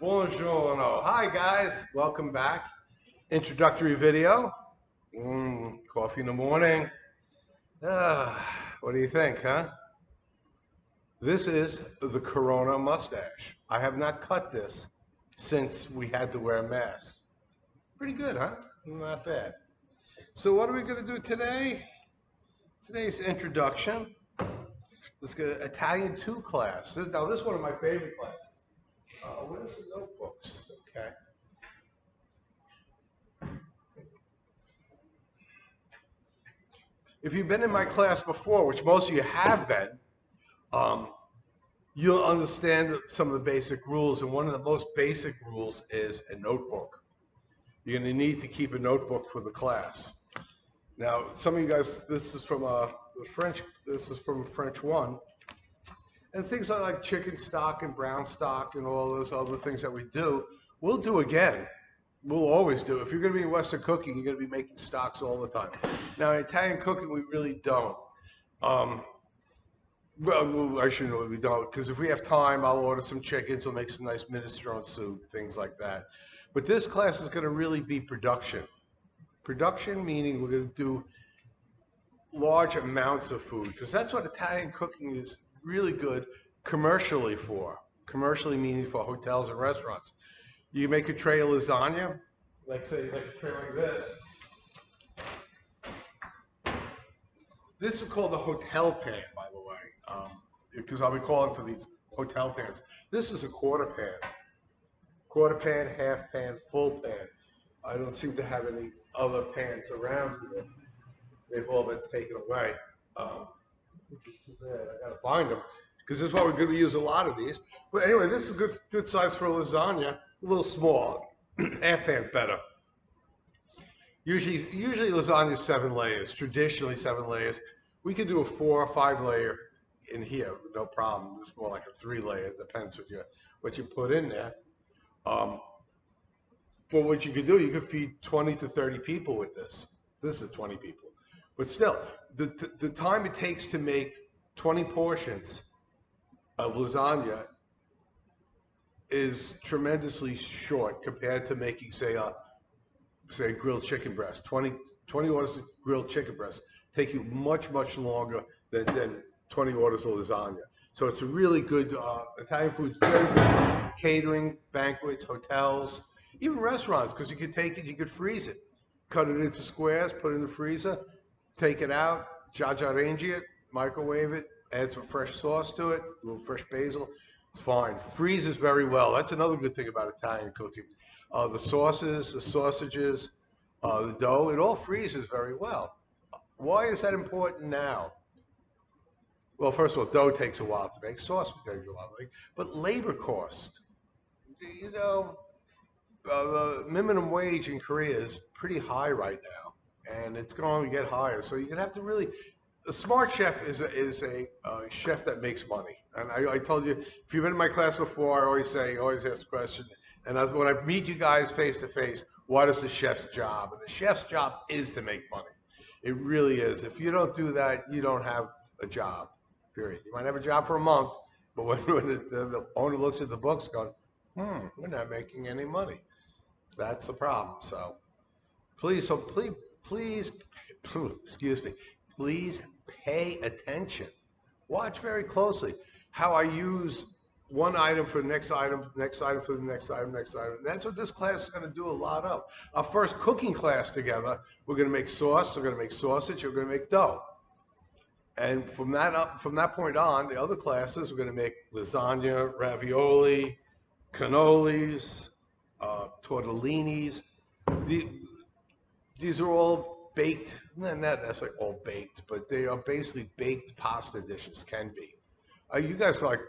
Buongiorno. Hi guys, welcome back. Introductory video. Coffee in the morning. What do you think, huh? This is the Corona mustache. I have not cut this since we had to wear masks. Pretty good, huh? Not bad. So what are we going to do today? Today's introduction. Let's go Italian 2 class. This is one of my favorite classes. Where's the notebooks? Okay. If you've been in my class before, which most of you have been, um, you'll understand some of the basic rules. And one of the most basic rules is a notebook. You're going to need to keep a notebook for the class. Now, some of you guys, this is from French. This is from French 1. And things like chicken stock and brown stock and all those other things that we do, we'll do again. We'll always do. If you're going to be in Western cooking, you're going to be making stocks all the time. Now, in Italian cooking, we really don't. Well, I shouldn't know we don't, because if we have time, I'll order some chickens, we'll make some nice minestrone soup, things like that. But this class is going to really be production. Production meaning we're going to do large amounts of food, because that's what Italian cooking is really good commercially for. Commercially meaning for hotels and restaurants. You make a tray of lasagna, like say, like a tray like this. This is called a hotel pan, by the way, because I'll be calling for these hotel pans. This is a quarter pan, half pan, full pan. I don't seem to have any other pans around here. They've all been taken away. I gotta find them because this is why we're going to use a lot of these. But anyway, this is a good size for a lasagna. A little small, half pan's better. Usually lasagna is 7 layers. Traditionally 7 layers. We could do a 4 or 5 layer in here, no problem. It's more like a 3 layer. It depends what you put in there. But what you could do, you could feed 20 to 30 people with this. This is 20 people. But still, the time it takes to make 20 portions of lasagna is tremendously short compared to making, say, grilled chicken breast. 20 orders of grilled chicken breast take you much longer than 20 orders of lasagna. So it's a really good Italian food, very good catering, banquets, hotels, even restaurants, because you could take it, you could freeze it, cut it into squares, put it in the freezer, take it out, giardigia it, microwave it, add some fresh sauce to it, a little fresh basil. It's fine. Freezes very well. That's another good thing about Italian cooking. The sauces, the sausages, the dough, it all freezes very well. Why is that important now? Well, first of all, dough takes a while to make, sauce takes a while to make, but labor cost. You know, the minimum wage in Korea is pretty high right now, and it's going to get higher. So you're going to have to really. A smart chef is a chef that makes money. And I told you, if you've been in my class before, I always ask the question. And when I meet you guys face to face, what is the chef's job? And the chef's job is to make money. It really is. If you don't do that, you don't have a job, period. You might have a job for a month, but when the owner looks at the books going, we're not making any money. That's the problem. So please, excuse me, please pay attention. Watch very closely how I use one item for the next item, next item for the next item, next item. And that's what this class is going to do a lot of. Our first cooking class together, we're going to make sauce, we're going to make sausage, we're going to make dough. And from that point on, the other classes, we're going to make lasagna, ravioli, cannolis, tortellinis. These are all baked, not necessarily all baked, but they are basically baked pasta dishes, can be. You guys like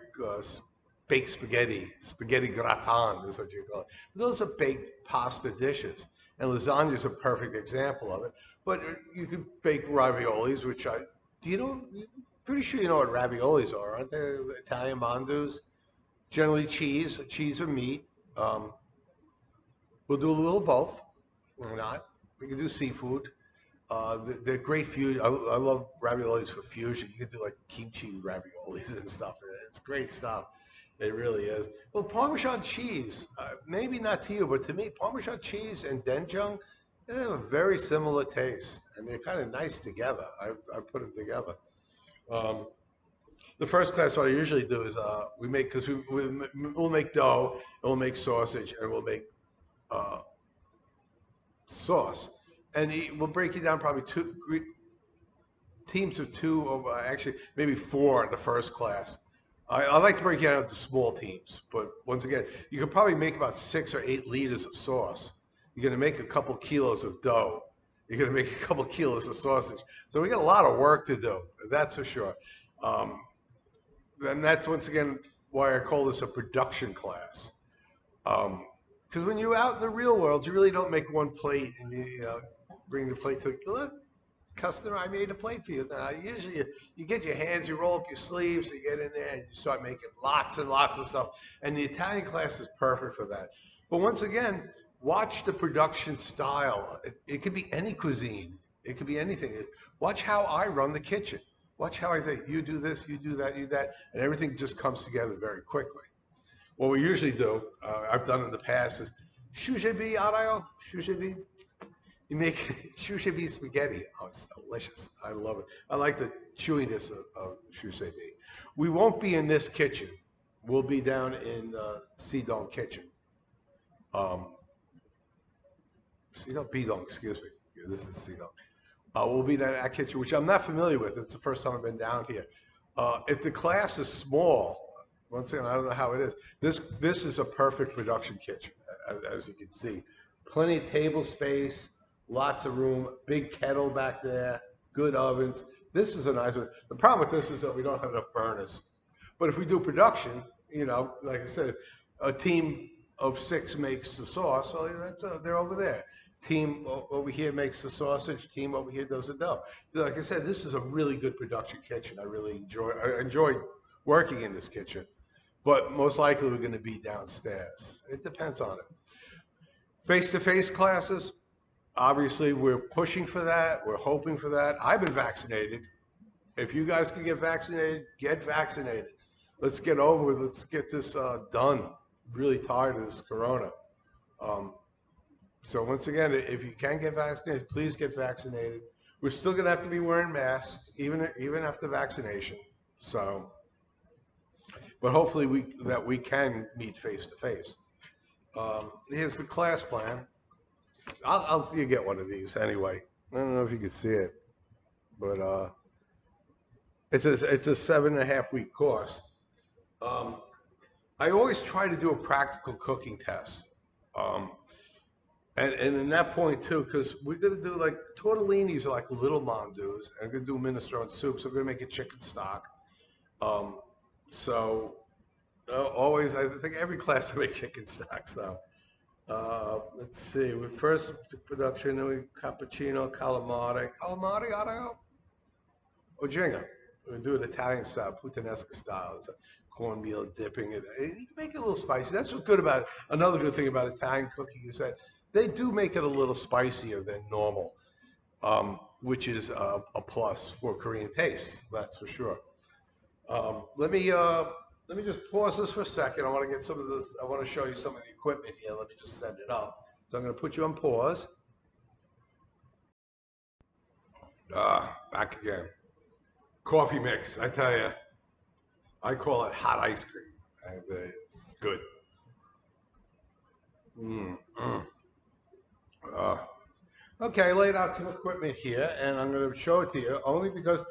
baked spaghetti gratin is what you call it. Those are baked pasta dishes, and lasagna is a perfect example of it. But you could bake raviolis, pretty sure you know what raviolis are, aren't they? Italian mandus, generally cheese or meat. We'll do a little of both, or not. We can do seafood. They're great fusion. I love raviolis for fusion. You can do like kimchi raviolis and stuff. It's great stuff. It really is. Well, Parmesan cheese, maybe not to you, but to me, Parmesan cheese and doenjang, they have a very similar taste, and they're kind of nice together. I put them together. Um, the first class, what I usually do is we make because we'll make dough, and we'll make sausage, and we'll make uh, sauce, and we'll break it down probably teams of two, or actually maybe four in the first class. I like to break it out into small teams, but once again, you can probably make about 6 or 8 liters of sauce. You're going to make a couple kilos of dough. You're going to make a couple kilos of sausage. So we got a lot of work to do, that's for sure. Um, and that's once again why I call this a production class. Because when you're out in the real world, you really don't make one plate and you know, bring the plate to look, customer, I made a plate for you. Now, usually you get your hands, you roll up your sleeves, you get in there and you start making lots and lots of stuff. And the Italian class is perfect for that. But once again, watch the production style. It could be any cuisine. It could be anything. Watch how I run the kitchen. Watch how I think, you do this, you do that, you do that, and everything just comes together very quickly. What we usually do, I've done in the past, is shujebi arayo, shujebi. You make shujebi spaghetti. Oh, it's delicious. I love it. I like the chewiness of shujebi. We won't be in this kitchen. We'll be down in Sidong kitchen. Sidong, Bidong, excuse me. Yeah, this is Sidong. We'll be down in that kitchen, which I'm not familiar with. It's the first time I've been down here. If the class is small, once again, I don't know how it is. This is a perfect production kitchen, as you can see. Plenty of table space, lots of room, big kettle back there, good ovens. This is a nice one. The problem with this is that we don't have enough burners. But if we do production, you know, like I said, a team of 6 makes the sauce. Well, they're over there. Team over here makes the sausage. Team over here does the dough. Like I said, this is a really good production kitchen. I enjoy working in this kitchen. But most likely we're going to be downstairs. It depends on it. Face-to-face classes, obviously we're pushing for that. We're hoping for that. I've been vaccinated. If you guys can get vaccinated, get vaccinated. Let's get over with. Let's get this done. Really tired of this corona. So once again, if you can get vaccinated, please get vaccinated. We're still going to have to be wearing masks, even after vaccination. So, but hopefully we can meet face to face. Here's the class plan. I'll you get one of these anyway. I don't know if you can see it, but it's a 7.5 week course. I always try to do a practical cooking test. And in that point too, because we're gonna do like tortellinis are like little mandus, and we're gonna do minestrone soup, so we're gonna make a chicken stock. So always, I think every class I make chicken stock. So let's see. We first production, then we cappuccino, calamari, ojinga. We do it Italian style, puttanesca style. It's a cornmeal dipping it. You can make it a little spicy. That's what's good about it. Another good thing about Italian cooking is that they do make it a little spicier than normal, which is a plus for Korean taste. That's for sure. Let me just pause this for a second. I want to get some of this. I want to show you some of the equipment here. Let me just set it up. So I'm going to put you on pause. Back again. Coffee mix. I tell you, I call it hot ice cream, and it's good. Mm, mm. Okay, I laid out some equipment here, and I'm going to show it to you only because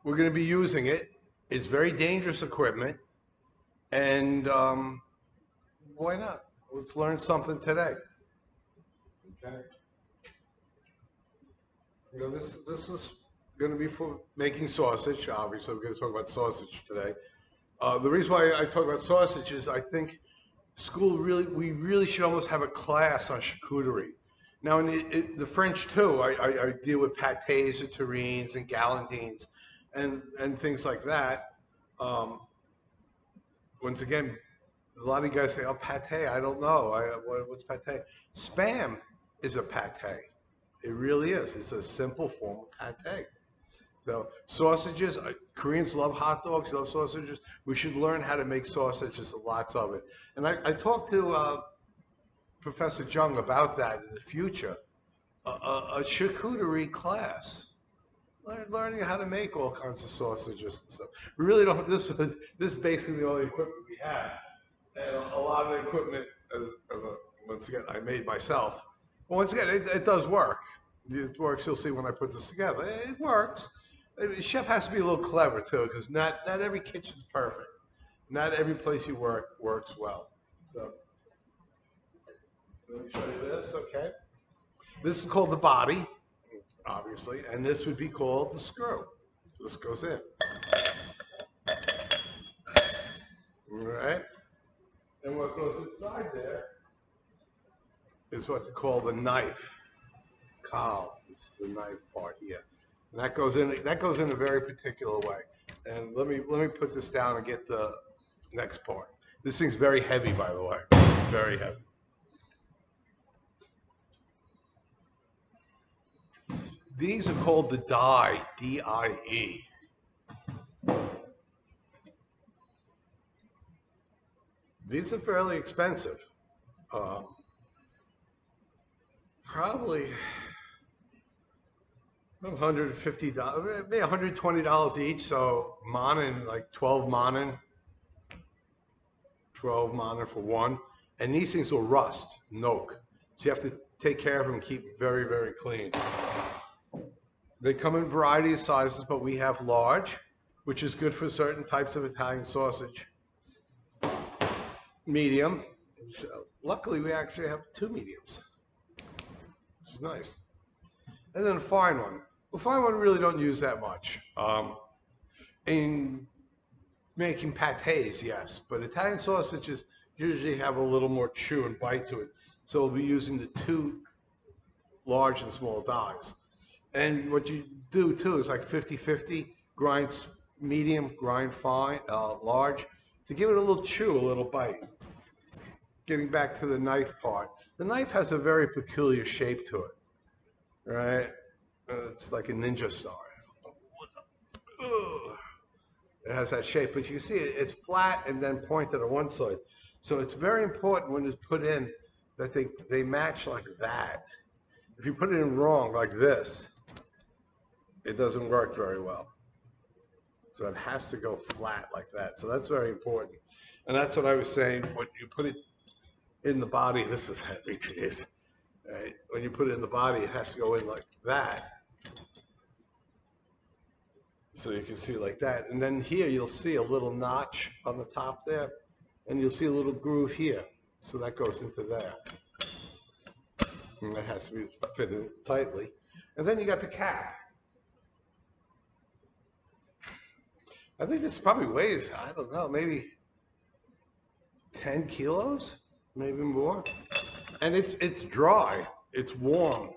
we're going to be using it. It's very dangerous equipment, and why not? Let's learn something today. Okay. You know, this is going to be for making sausage. Obviously, we're going to talk about sausage today. The reason why I talk about sausage is I think we really should almost have a class on charcuterie. Now, in the French too, I deal with pâtés and terrines and galantines and things like that. Once again, a lot of you guys say, oh, pâté, I don't know. What's pâté? Spam is a pâté. It really is. It's a simple form of pâté. So sausages, Koreans love hot dogs, love sausages. We should learn how to make sausages, lots of it. And I talked to Professor Jung about that in the future, a charcuterie class. Learning how to make all kinds of sausages and stuff. We really don't. This is basically the only equipment we have, and a lot of the equipment, once again, I made myself. But once again, it does work. It works. You'll see when I put this together. It works. The chef has to be a little clever too, because not every kitchen's perfect. Not every place you work works well. So let me show you this. Okay. This is called the body, obviously, and this would be called the screw. This goes in. All right. And what goes inside there is what they call the knife. Cowl. This is the knife part here. And that goes in a very particular way. And let me put this down and get the next part. This thing's very heavy, by the way. Very heavy. These are called the die, D-I-E. These are fairly expensive. Probably $150, maybe $120 each. So manin, like 12 manin for one. And these things will rust, noke. So you have to take care of them and keep them very, very clean. They come in a variety of sizes, but we have large, which is good for certain types of Italian sausage. Medium. Luckily, we actually have 2 mediums, which is nice. And then a fine one. The fine one we really don't use that much. In making pâtés, yes, but Italian sausages usually have a little more chew and bite to it. So we'll be using the 2 large and small dies. And what you do too is like 50-50, grind medium, grind fine, large, to give it a little chew, a little bite. Getting back to the knife part. The knife has a very peculiar shape to it, right? It's like a ninja star. It has that shape, but you see it's flat and then pointed on one side. So it's very important when it's put in that they match like that. If you put it in wrong, like this, it doesn't work very well. So it has to go flat like that. So that's very important. And that's what I was saying, when you put it in the body, this is heavy, geez. Right? When you put it in the body, it has to go in like that. So you can see like that. And then here you'll see a little notch on the top there, and you'll see a little groove here. So that goes into there. And that has to be fitted tightly. And then you got the cap. I think this probably weighs, I don't know, maybe 10 kilos, maybe more. And it's dry, it's warm,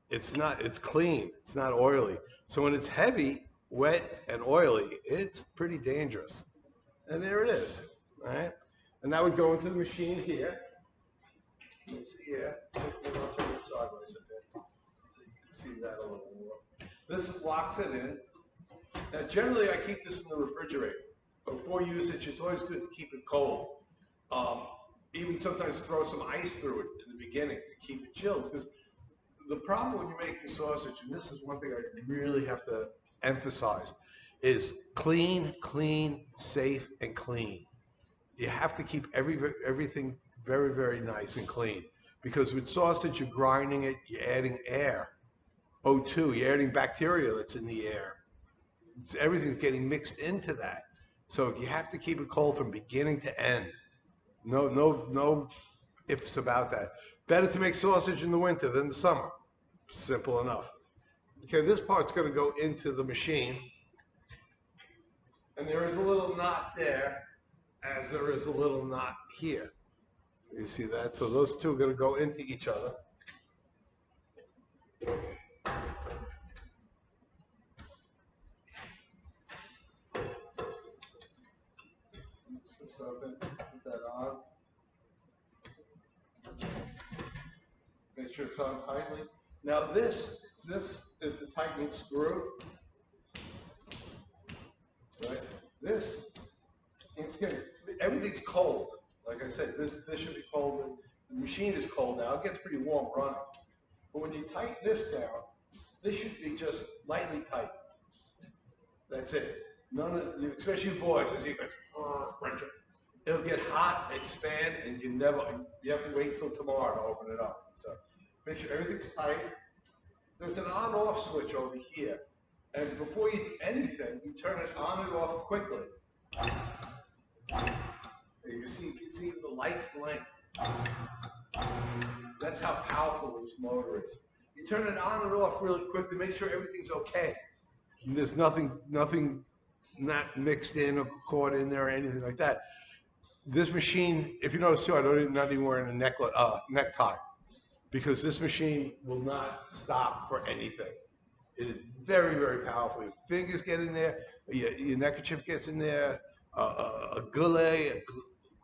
it's clean, it's not oily. So when it's heavy, wet, and oily, it's pretty dangerous. And there it is, all right? And that would go into the machine here. You see here, I'll turn it sideways a bit so you can see that a little more. This locks it in. Now, generally, I keep this in the refrigerator. Before usage, it's always good to keep it cold. Even sometimes throw some ice through it in the beginning to keep it chilled. Because the problem when you're making sausage, and this is one thing I really have to emphasize, is clean, safe, and clean. You have to keep everything very, very nice and clean. Because with sausage, you're grinding it, you're adding air. O2, you're adding bacteria that's in the air. Everything's getting mixed into that. So you have to keep it cold from beginning to end. No ifs about that. Better to make sausage in the winter than the summer. Simple enough. Okay, this part's going to go into the machine. And there is a little knot there, as there is a little knot here. You see that? So those two are going to go into each other. Put that on. Make sure it's on tightly. Now this is the tightening screw. this, it's getting, everything's cold. Like I said, this should be cold. The machine is cold now. It gets pretty warm running. But when you tighten this down, this should be just lightly tight. That's it. None of you, especially you boys, as you guys, it'll get hot, expand, and you have to wait till tomorrow to open it up. So make sure everything's tight. There's an on-off switch over here. And before you do anything, you turn it on and off quickly. You can see the lights blink. That's how powerful this motor is. You turn it on and off really quick to make sure everything's okay. And there's nothing not mixed in or caught in there or anything like that. This machine, if you notice too, I'm not even wearing a necktie, because this machine will not stop for anything. It is very, very powerful. Your fingers get in there, your neckerchief gets in there, a goulet,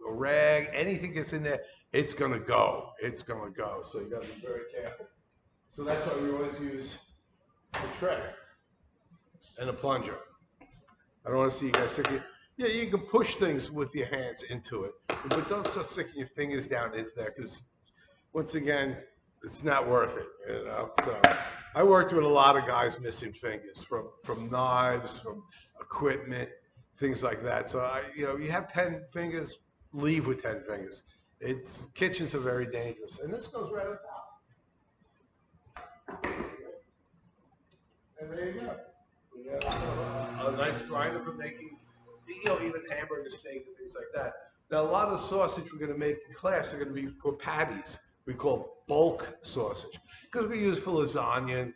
a rag, anything gets in there, it's gonna go. It's gonna go. So you gotta be very careful. So that's why we always use a tray and a plunger. I don't want to see you guys sticking. Yeah, you can push things with your hands into it, but don't start sticking your fingers down into there, because once again, it's not worth it. You know. So I worked with a lot of guys missing fingers from knives, from equipment, things like that. So you have 10 fingers, leave with 10 fingers. Kitchens are very dangerous, and this goes right at the top. And there you go. You got a nice grinder for making, even hamburger steak and things like that. Now, a lot of the sausage we're going to make in class are going to be for patties. We call bulk sausage, because we use it for lasagna and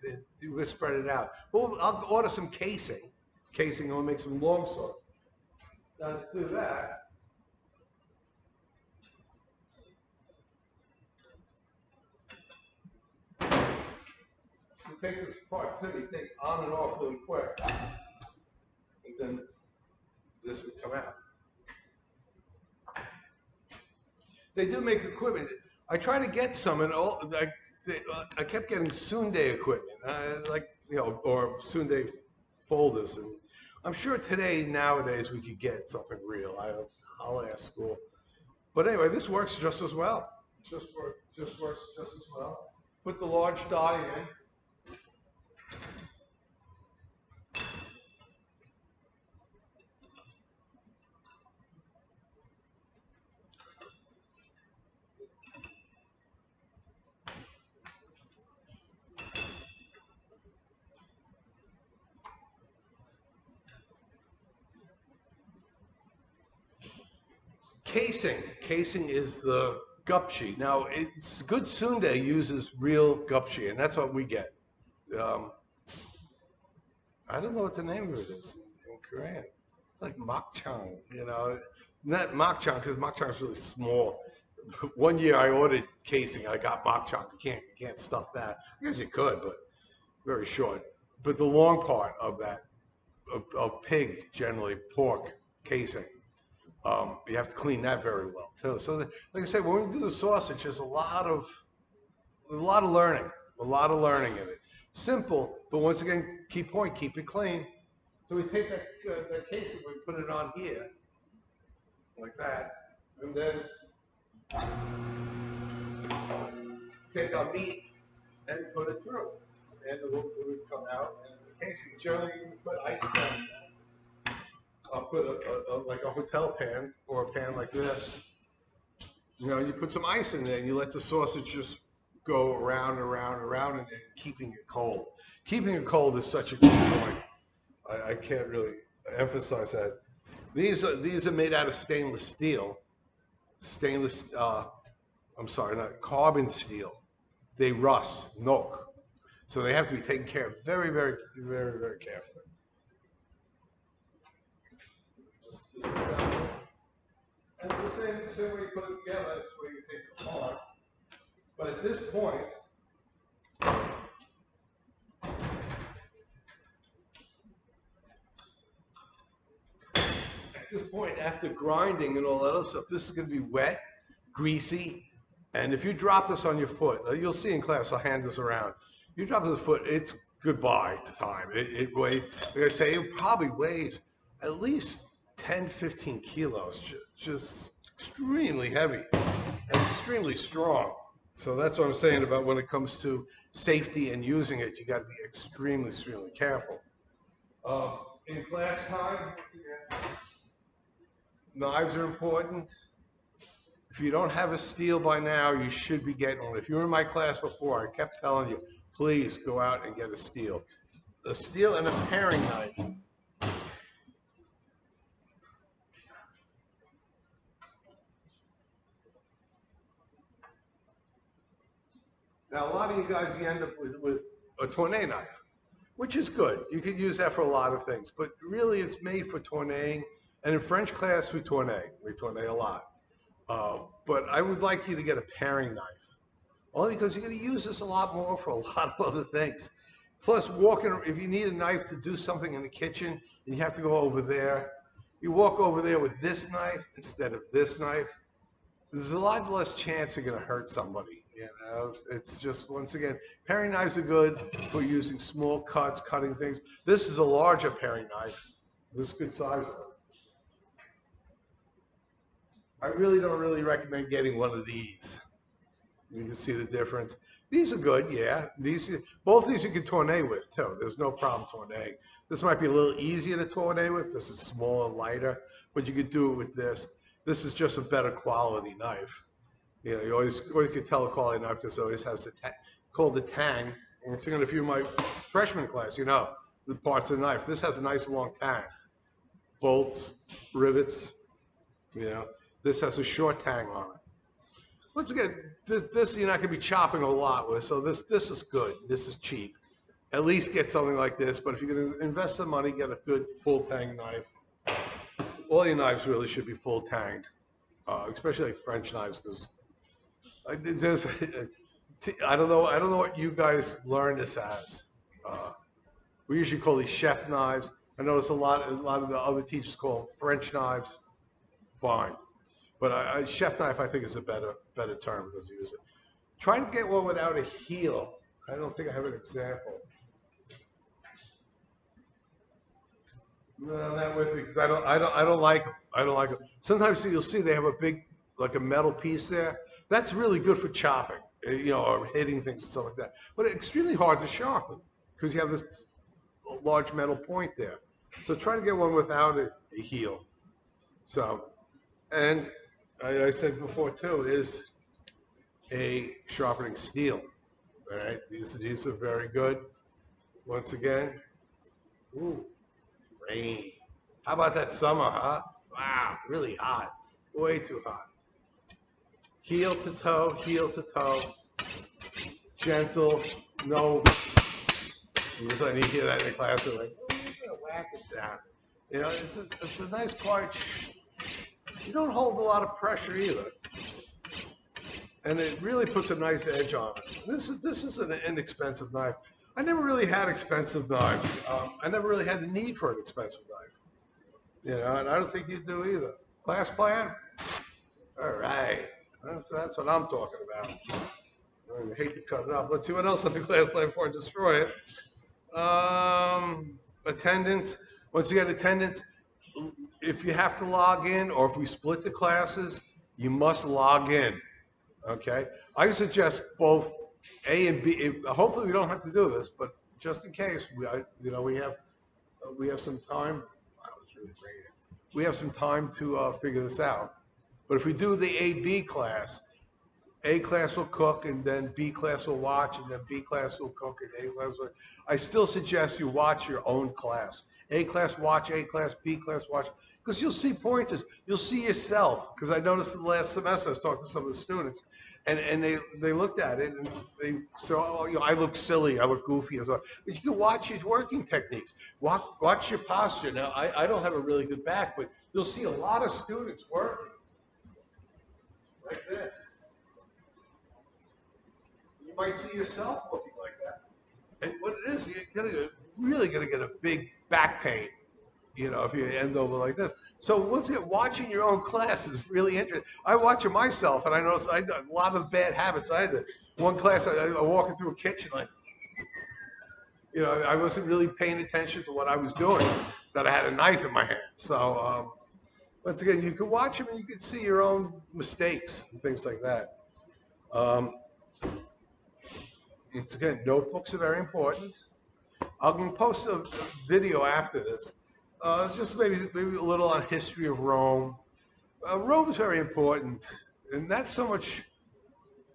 we spread it out. Well, I'll order some casing, and we'll make some long sausage. Now, to do that, you take this apart too. You take it on and off really quick, and then this would come out. They do make equipment. I try to get some, and I kept getting Sunday equipment, or Sunday folders, and I'm sure nowadays we could get something real. I'll ask school, but anyway, this works just as well. Just works just as well. Put the large die in. Casing is the gupshi. Now, it's good Sunday uses real gupshi, and that's what we get. I don't know what the name of it is in Korean. It's like makchang, not makchang, because makchang is really small. One year I ordered casing, I got makchang. You can't stuff that. I guess you could, but very short. But the long part of that, of pig, generally pork casing, you have to clean that very well too. So, like I said, when we do the sausage, there's a lot of learning, in it. Simple, but once again, key point: keep it clean. So we take that casing, we put it on here, like that, and then take our meat and put it through, and it will come out. And the casing, generally, you can put ice down. I'll put like a hotel pan or a pan like this. You put some ice in there and you let the sausage just go around and around and around, and keeping it cold. Keeping it cold is such a good point. I can't really emphasize that. These are made out of stainless steel. Not carbon steel. They rust, nok. So they have to be taken care of very, very, very, very carefully. And it's the same way you put it together, that's the way you take it apart. But at this point, after grinding and all that other stuff, this is going to be wet, greasy, and if you drop this on your foot, you'll see in class, I'll hand this around. You drop it on the foot, it's goodbye time. It weighs, like I say, it probably weighs at least 10, 15 kilos, just extremely heavy and extremely strong. So that's what I'm saying about when it comes to safety and using it, you got to be extremely, extremely careful. In class time, once again, knives are important. If you don't have a steel by now, you should be getting one. If you were in my class before, I kept telling you, please go out and get a steel. A steel and a paring knife. Now, a lot of you guys, you end up with a tournée knife, which is good. You could use that for a lot of things, but really it's made for tournéing. And in French class, we tournée a lot. But I would like you to get a paring knife, only because you're going to use this a lot more for a lot of other things. Plus, if you need a knife to do something in the kitchen and you have to go over there, you walk over there with this knife instead of this knife. There's a lot less chance you're going to hurt somebody. You know, it's just, once again, paring knives are good for using small cuts, cutting things. This is a larger paring knife. This is good size. I really don't recommend getting one of these. You can see the difference. These are good, yeah. Both these you can tournée with too. There's no problem tournée. This might be a little easier to tournée with because it's smaller, lighter, but you could do it with this. This is just a better quality knife. You know, you always can tell a quality knife because it always has called the tang. And once again, if you're in my freshman class, you know the parts of the knife. This has a nice long tang. Bolts, rivets, you know. This has a short tang on it. Once again, this you're not going to be chopping a lot with, so this is good. This is cheap. At least get something like this, but if you're going to invest some money, get a good full tang knife. All your knives really should be full tanged, especially like French knives, because there's I don't know what you guys learn this as. We usually call these chef knives. I notice a lot of the other teachers call them French knives. Fine, but chef knife I think is a better term because you use it. Try to get one without a heel. I don't think I have an example. No, not with me because I don't like them. I don't like them. Sometimes you'll see they have a big, like a metal piece there. That's really good for chopping, you know, or hitting things and stuff like that. But it's extremely hard to sharpen because you have this large metal point there. So try to get one without a heel. So, and I said before too, is a sharpening steel. All right, these are very good. Once again, ooh, rain. How about that summer, huh? Wow, really hot, way too hot. Heel to toe, gentle, no. You hear that in the class, they're like, oh, you're gonna whack it down. You know, it's a nice part. You don't hold a lot of pressure either. And it really puts a nice edge on it. This is an inexpensive knife. I never really had expensive knives. I never really had the need for an expensive knife. You know, and I don't think you do either. Class plan? All right. That's what I'm talking about. I hate to cut it up. Let's see what else on the class plan before I destroy it. Attendance. Once you get attendance, if you have to log in or if we split the classes, you must log in. Okay, I suggest both A and B. Hopefully, we don't have to do this, but just in case, we have some time. Wow, it's really raining. We have some time to figure this out. But if we do the A-B class, A class will cook, and then B class will watch, and then B class will cook, and A class will. I still suggest you watch your own class. A class watch, A class, B class watch, because you'll see pointers. You'll see yourself. Because I noticed in the last semester, I was talking to some of the students, and they looked at it, and they said, oh, you know, I look silly, I look goofy, and so on. But you can watch your working techniques. Watch your posture. Now, I don't have a really good back, but you'll see a lot of students working like this. You might see yourself looking like that. And what it is, you're really going to get a big back pain, you know, if you end over like this. So once again, watching your own class is really interesting. I watch it myself, and I notice I got a lot of bad habits. I had one class, I walking through a kitchen, like, you know, I wasn't really paying attention to what I was doing, that I had a knife in my hand. So once again, you can watch them and you can see your own mistakes and things like that. Um, once again, notebooks are very important. I'm going to post a video after this. It's just maybe a little on history of Rome. Rome is very important, and not so much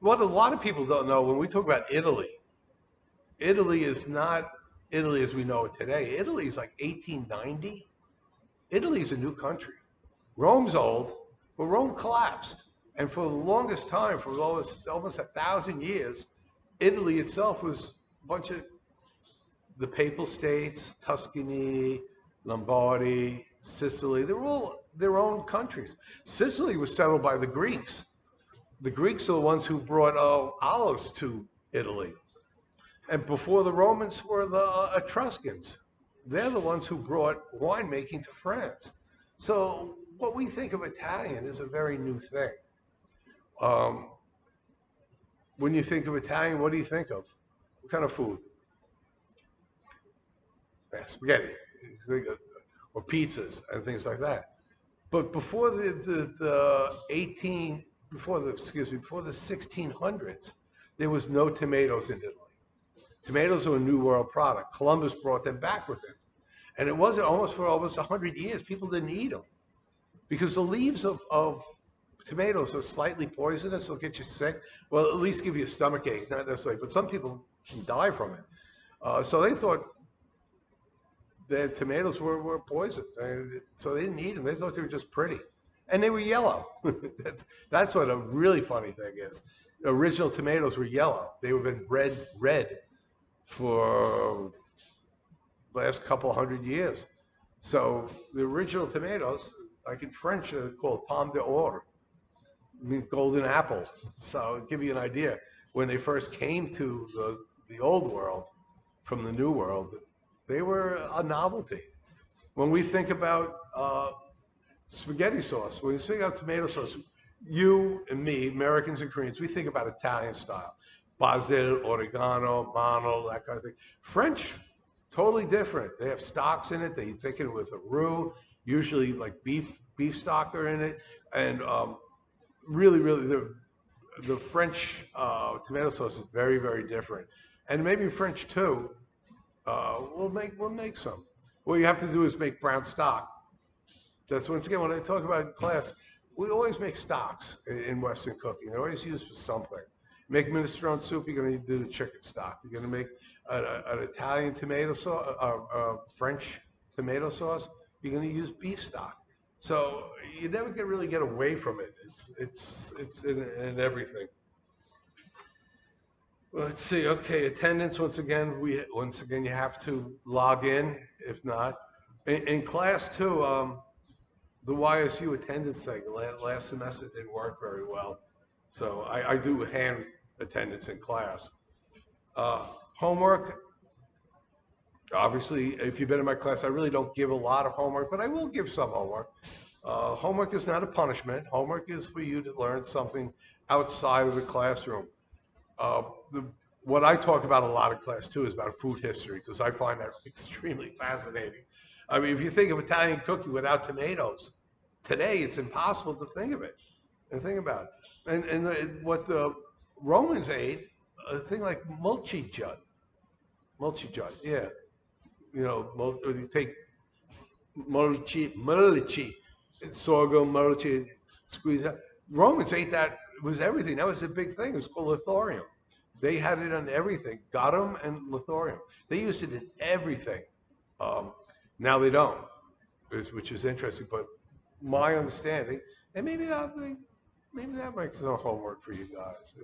what a lot of people don't know when we talk about Italy. Italy is not Italy as we know it today. Italy is like 1890. Italy is a new country. Rome's old, but Rome collapsed. And for the longest time, for almost 1,000 years, Italy itself was a bunch of the Papal States, Tuscany, Lombardy, Sicily. They were all their own countries. Sicily was settled by the Greeks. The Greeks are the ones who brought olives to Italy. And before the Romans were the Etruscans. They're the ones who brought winemaking to France. So what we think of Italian is a very new thing. Um, when you think of Italian, what do you think of? What kind of food? Yeah, spaghetti, or pizzas and things like that. But before the 18, before the, excuse me, before the 1600s, there was no tomatoes in Italy. Tomatoes are a New World product. Columbus brought them back with him. And it wasn't almost for almost 100 years, people didn't eat them because the leaves of tomatoes are slightly poisonous. They'll get you sick. Well, at least give you a stomach ache, not necessarily, but some people can die from it. So they thought that tomatoes were poison. And so they didn't eat them. They thought they were just pretty. And they were yellow. That's what a really funny thing is. The original tomatoes were yellow. They have been bred red for the last couple hundred years. So the original tomatoes, like in French, are called pomme d'or, means golden apple. So I'll give you an idea. When they first came to the old world from the new world, they were a novelty. When we think about spaghetti sauce, when you think about tomato sauce, you and me, Americans and Koreans, we think about Italian style. Basil, oregano, mano, that kind of thing. French, totally different. They have stocks in it. They thicken it with a roux, usually like beef stock are in it. And really, the French tomato sauce is very, very different. And maybe French too. We'll make some. What you have to do is make brown stock. That's once again when I talk about in class. We always make stocks in Western cooking. They're always used for something. Make minestrone soup. You're going to do the chicken stock. You're going to make an Italian tomato sauce, French tomato sauce. You're going to use beef stock. So you never can really get away from it. It's in everything. Let's see. Okay, attendance. Once again, you have to log in. If not, in class too, the YSU attendance thing last semester didn't work very well. So I do hand attendance in class. Homework. Obviously, if you've been in my class, I really don't give a lot of homework, but I will give some homework. Homework is not a punishment. Homework is for you to learn something outside of the classroom. What I talk about a lot in class too is about food history because I find that extremely fascinating. I mean, if you think of Italian cooking without tomatoes, today it's impossible to think of it and think about it. And what the Romans ate, a thing like mulchijud, yeah. You know, you take mulchi, sorghum, mulchi, squeeze out. Romans ate that. It was everything. That was a big thing. It was called lithorium. They had it on everything. Garum and lithorium. They used it in everything. Now they don't, which is interesting. But my understanding, and maybe that makes no homework for you guys.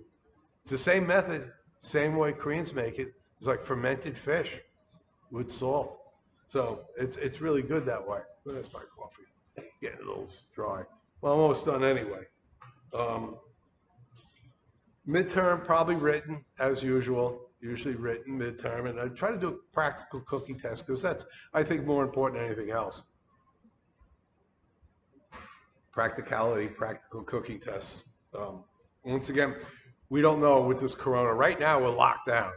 It's the same method, same way Koreans make it. It's like fermented fish with salt. So it's really good that way. That's my coffee. Getting a little dry. Well, I'm almost done anyway. Midterm, probably written as usual. Usually written midterm, and I try to do a practical cooking test because that's, I think, more important than anything else. Practicality, practical cooking tests. Once again, we don't know with this corona. Right now, we're locked down.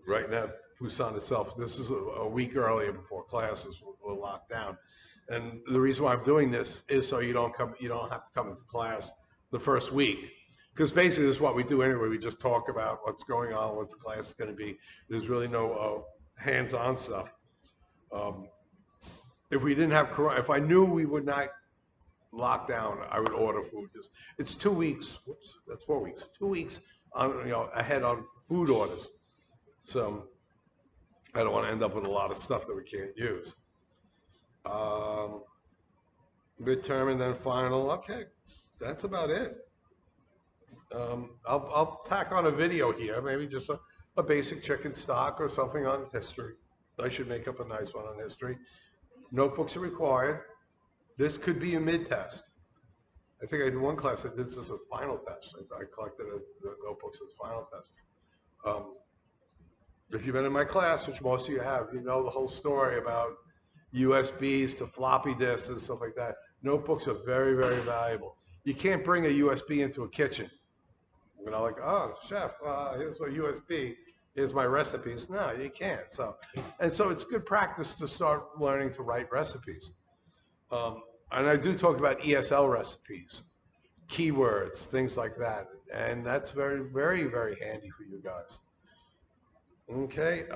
Right now, Busan itself, this is a week earlier before classes were locked down. And the reason why I'm doing this is so you don't have to come into class the first week. Because basically this is what we do anyway. We just talk about what's going on, what the class is going to be. There's really no hands-on stuff. Um, if we didn't have Corona, if I knew we would not lock down, I would order food. It's 2 weeks. Whoops, that's 4 weeks. 2 weeks on ahead on food orders. So I don't want to end up with a lot of stuff that we can't use. Midterm and then final. Okay, that's about it. I'll tack on a video here, maybe just a basic chicken stock or something on history. I should make up a nice one on history. Notebooks are required. This could be a mid-test. I think I did one class that did this as a final test. I collected the notebooks as final test. If you've been in my class, which most of you have, you know the whole story about USBs to floppy disks and stuff like that. Notebooks are very, very valuable. You can't bring a USB into a kitchen. You know, like, oh, chef, here's my USB, here's my recipes. No, you can't. So it's good practice to start learning to write recipes. And I do talk about ESL recipes, keywords, things like that. And that's very, very, very handy for you guys. Okay,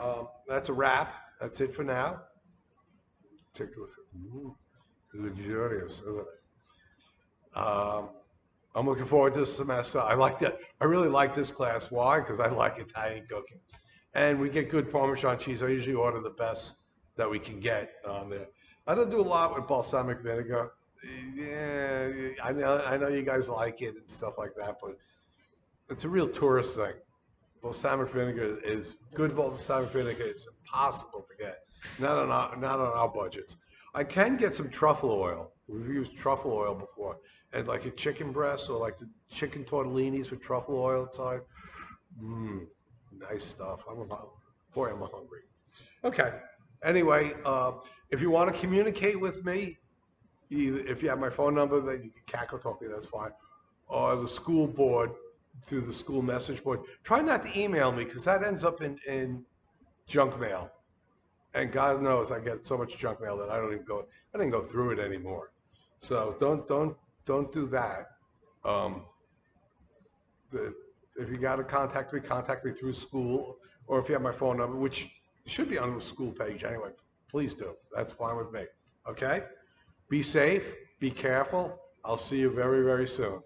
that's a wrap. That's it for now. Take this. Luxurious, isn't it? I'm looking forward to this semester. I like that. I really like this class. Why? Because I like Italian cooking. And we get good Parmesan cheese. I usually order the best that we can get on there. I don't do a lot with balsamic vinegar. Yeah, I know you guys like it and stuff like that, but it's a real tourist thing. Balsamic vinegar is good. Balsamic vinegar is impossible to get. Not on our budgets. I can get some truffle oil. We've used truffle oil before, and like a chicken breast or like the chicken tortellinis with truffle oil inside. Nice stuff. I'm hungry. Okay. Anyway, if you want to communicate with me, if you have my phone number, then you can cackle talk me. That's fine. Or the school board through the school message board. Try not to email me because that ends up in junk mail. And God knows I get so much junk mail that I didn't go through it anymore. So don't do that. If you got to contact me through school, or if you have my phone number, which should be on the school page anyway, please do. That's fine with me. Okay? Be safe, be careful. I'll see you very, very soon.